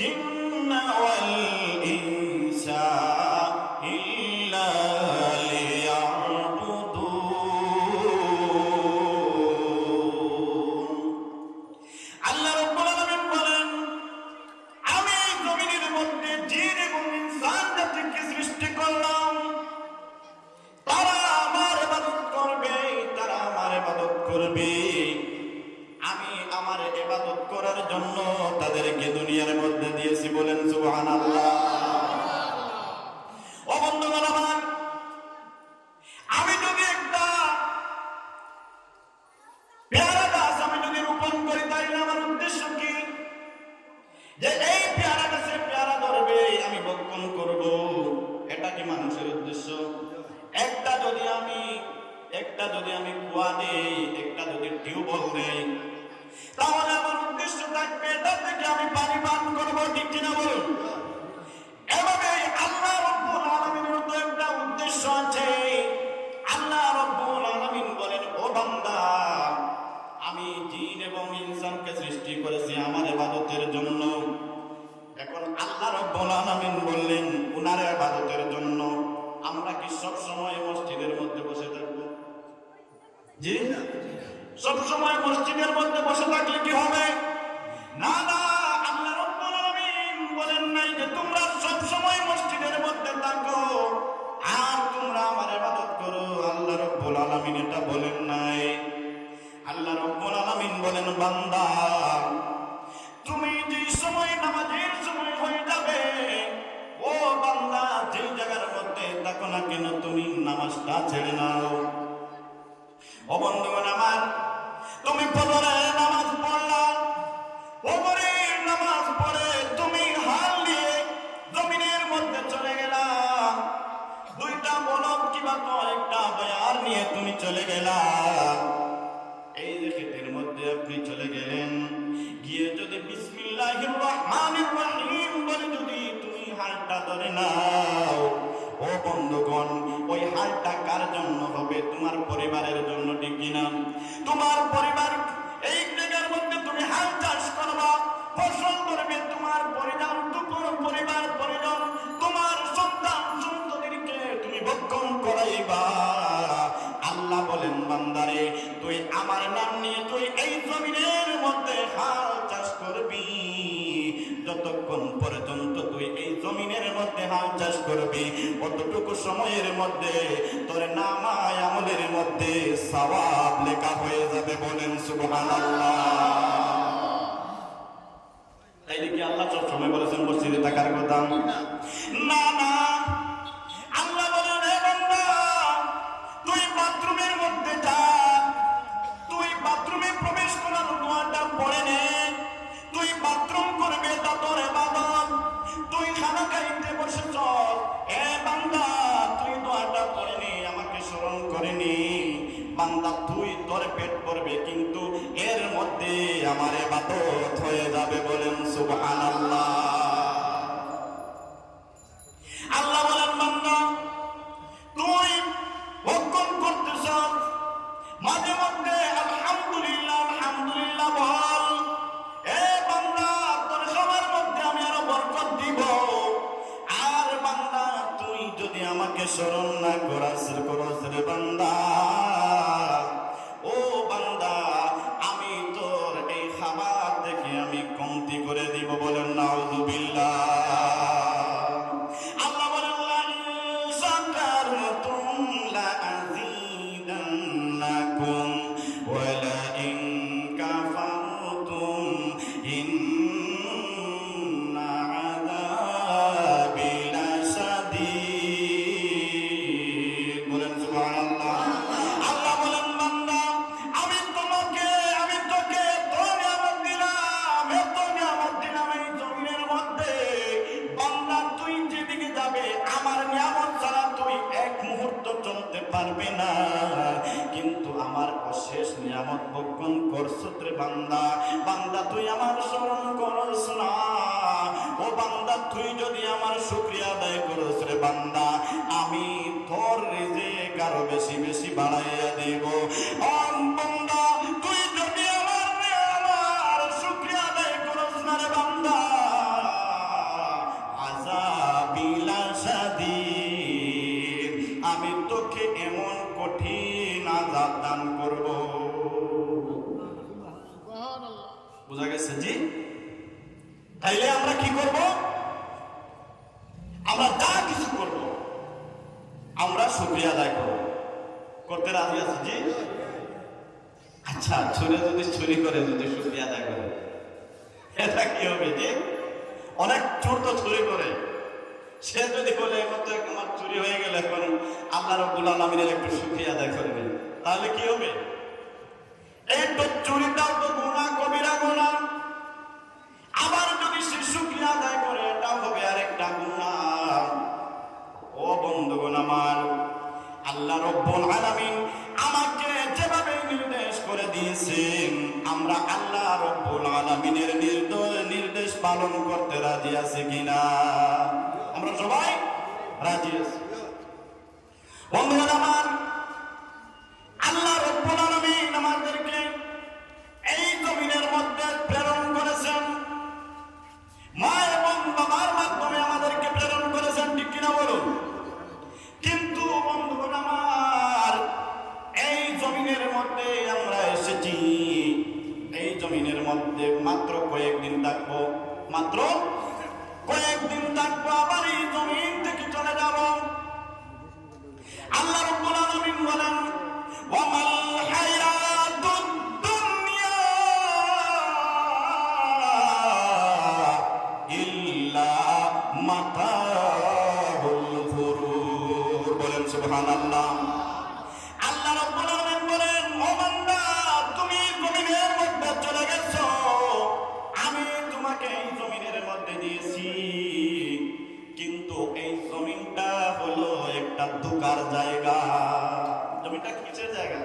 জিন্না ওয়াল ইনসা ইল্লা লিয়াবুদুন। আল্লাহ রাব্বুল আলামিন বলেন, আমি জমিনের মধ্যে জিন এবং ইনসান জাতিকে সৃষ্টি করলাম, তারা আমার ইবাদত করবে, তারা আমার ইবাদত করবে। আমি আমার ইবাদত করার জন্য তাদেরকে দুনিয়ার মধ্যে দিয়েছি, বলেন সুবহানাল্লাহ। ও বন্ধুগণ আমার, আমি যদি একটা পেয়ারা গাছ আমি যদি রোপণ করি, তাইলে আমার উদ্দেশ্য কি? যে এই পেয়ারা গাছে পেয়ারা ধরবে, আমি বক্ষণ করব, এটা কি মানুষের উদ্দেশ্য? একটা যদি আমি কুয়া দেই, একটা যদি টিউবওয়েল দেই, তাহলে আমার উদ্দেশ্য থাকবে এটা থেকে আমি পানি পান করবো, ঠিক কিনা বলুন? এভাবে আল্লাহ রাব্বুল আলামিনের তো একটা উদ্দেশ্য আছে। আল্লাহ রাব্বুল আলামিন বলেন, ও বান্দা, আমি জিন এবং ইনসানকে সৃষ্টি করেছি আমার ইবাদতের জন্য। এখন আল্লাহ রাব্বুল আলামিন বললেন উনার ইবাদতের জন্য। আমরা কি সব সময় মসজিদের মধ্যে বসে থাকবো? জি না। সব সময় মসজিদের মধ্যে বসে থাকলে কি হবে? না না, আল্লাহ রাব্বুল আলামিন বলেন নাই যে তোমরা সব সময় মসজিদের মধ্যে থাকো আর তোমরা আমার ইবাদত করো। আল্লাহ রাব্বুল আলামিন এটা বলেন নাই। আল্লাহ রাব্বুল আলামিন বলেন, বান্দা, তুমি যে সময় নামাজের সময় হয়ে যাবে, ও বান্দা, যে জায়গার মধ্যে থাকো না কেন তুমি নামাজটা ছেড়ে নাও। ও বন্ধুগণ আমার, তুমি ফজরের নামাজ পড়লা, ফজরের নামাজ পড়ে তুমি হাল নিয়ে জমিনের মধ্যে চলে গেলা, দুইটা বলদ কিংবা কয়েকটা বয়ার নিয়ে তুমি চলে গেলা। এই যে ক্ষেতের মধ্যে আপনি চলে গেলেন, গিয়ে যদি বিসমিল্লাহির রহমানির রহিম বলে যদি তুমি হালটা ধরে নাও, ও বন্ধুগণ, ওই হালটা কার জন্য হবে? তোমার পরিবারের জন্য, ঠিক কিনা? তোমার পরিবার, এই জায়গার মধ্যে তুমি হাল চাষ করবা, ফসল করবে, তোমার পরিবার পরিজন, তোমার সন্তান সন্ততিকে তুমি ভক্ষণ করাইবা। আল্লাহ বলেন, বান্দারে, তুই আমার নাম নিয়ে তুই এই জমিনের মধ্যে হাল চাষ করবি। যতক্ষণ পর্যন্ত তুই এই জমিনের মধ্যে হাল চাষ করবি, অতটুকু সময়ের মধ্যে তোর নামায় আমলের মধ্যে সওয়াব লেখা হয়ে যাবে, বলেন সুবহানাল্লাহ। তাইলে কি আল্লাহ সব সময় বলেছেন মসজিদে থাকার কথা? না না, আল্লাহ বলেন, হে বান্দা, তুই বাথরুমের মধ্যে যা, তুই বাথরুমে প্রবেশ করার দোয়াটা পড়ে নে, তুই বাথরুম করবে, তা তোর ইবাদত। তুই খানা খাইতে বসেছ, এ বান্দা, তুই দোয়াটা পড়ে নে, আমাকে স্মরণ করে নি। বান্দা, তুই তোর পেট ভরবে, কিন্তু এর মধ্যে আমার ইবাদত হয়ে যাবে, বলেন সুবহানাল্লাহ। আল্লাহ বলেন, বান্দা, তুই ভক্ষণ করতেছ, মাঝে মধ্যে আলহামদুলিল্লাহ আলহামদুলিল্লাহ বল। এ বান্দা, তোর সবার মধ্যে আমি আরো বরকত দিব। আর বান্দা, তুই যদি আমাকে স্মরণ না করস রে বান্দা, ও বান্দা, আমি তোর এই খাবার দেখে আমি কমতি করে দিব, বলেন নাউযুবিল্লাহ। আল্লাহ বলেন, লাইন শাকারতুম লাযীদান্নাকুম ওয়া লাইন কাফারতুম ইন্না আযাবি লাশাদীদ, বলেন সুবহানাল্লাহ। আল্লাহ বলেন, বান্দা, আমি তোকে এত নিয়ামত দিলাম এই জমিনের মধ্যে। বান্দা, তুই যেদিকে যাবে আমার নিয়ামত ছাড়া তুই এক মুহূর্ত চলতে পারবে না, কিন্তু আমার অশেষ নিয়ামত ভক্ষণ করছ রে বান্দা। বান্দা, তুই আমার স্মরণ করস না। ও বান্দা, তুই যদি আমার শুকরিয়া আদায় করস রে বান্দা, আমি তোর রিজিক আরো বেশি বেশি বাড়াইয়া দেব। ও বান্দা, তুই যদি আমার শুকরিয়া আদায় করস না রে বান্দা, বোঝা গেছে? জি। তাইলে আমরা কি করব? আমরা যা কিছু করব আমরা শুকরিয়া আদায় করব। করতে রাজি আছি? জি। আচ্ছা, চুরি যদি চুরি করে যদি শুকরিয়া আদায় করে এটা কি হবে? জি। অনেক চোর তো চুরি করে, সে যদি বলে আমার চুরি হয়ে গেল, এখন আল্লাহ রাব্বুল আলামিনের একটু শুকরিয়া আদায় করবেন, তাহলে কি হবে? এই তো চুরিটাও তো গুনাহ, কবিরা গুনাহ। আবার যদি সে শুকরিয়া আদায় করে এটাও হবে আরেকটা গুনাহ। ও বন্ধুগণ আমার, আল্লাহ রাব্বুল আলামিন আমাকে যেভাবে নির্দেশ করে দিয়েছেন, আমরা আল্লাহ রাব্বুল আলামিনের নির্দেশ পালন করতে রাজি আছি কিনা? আমরা সবাই রাজি আছি। বন্ধুগণ আমার, আল্লাহ রাব্বুল আলামিন আমাদেরকে এই জমিনের মধ্যে প্রেরণ করেছেন, মা এবং বাবার মাধ্যমে আমাদেরকে প্রেরণ করেছেন, ঠিক কিনা বলুন? কিন্তু বন্ধুগণ আমার, এই জমিনের মধ্যে আমরা এসেছি, এই জমিনের মধ্যে মাত্র কয়েকদিন থাকবো, মাত্র কয়েকদিন থাকবো, আবার এই জমিন থেকে চলে যাব। আল্লাহ রাব্বুল আলামিন বলেন, ওয়ামাল হায়াতুদ দুনিয়া ইল্লা মাতাউল গুরুর। বলেন সুবহানাল্লাহ। আল্লাহ রাব্বুল আলামিন বলেন, ও বান্দা, তুমি জমিনের মধ্যে চলে গেছো, আমি তোমাকে এই জমিনের মধ্যে দিয়েছি, কিন্তু এই জমিনটা হলো একটা ধোঁকার জায়গা। জমিটা কিসের জায়গা?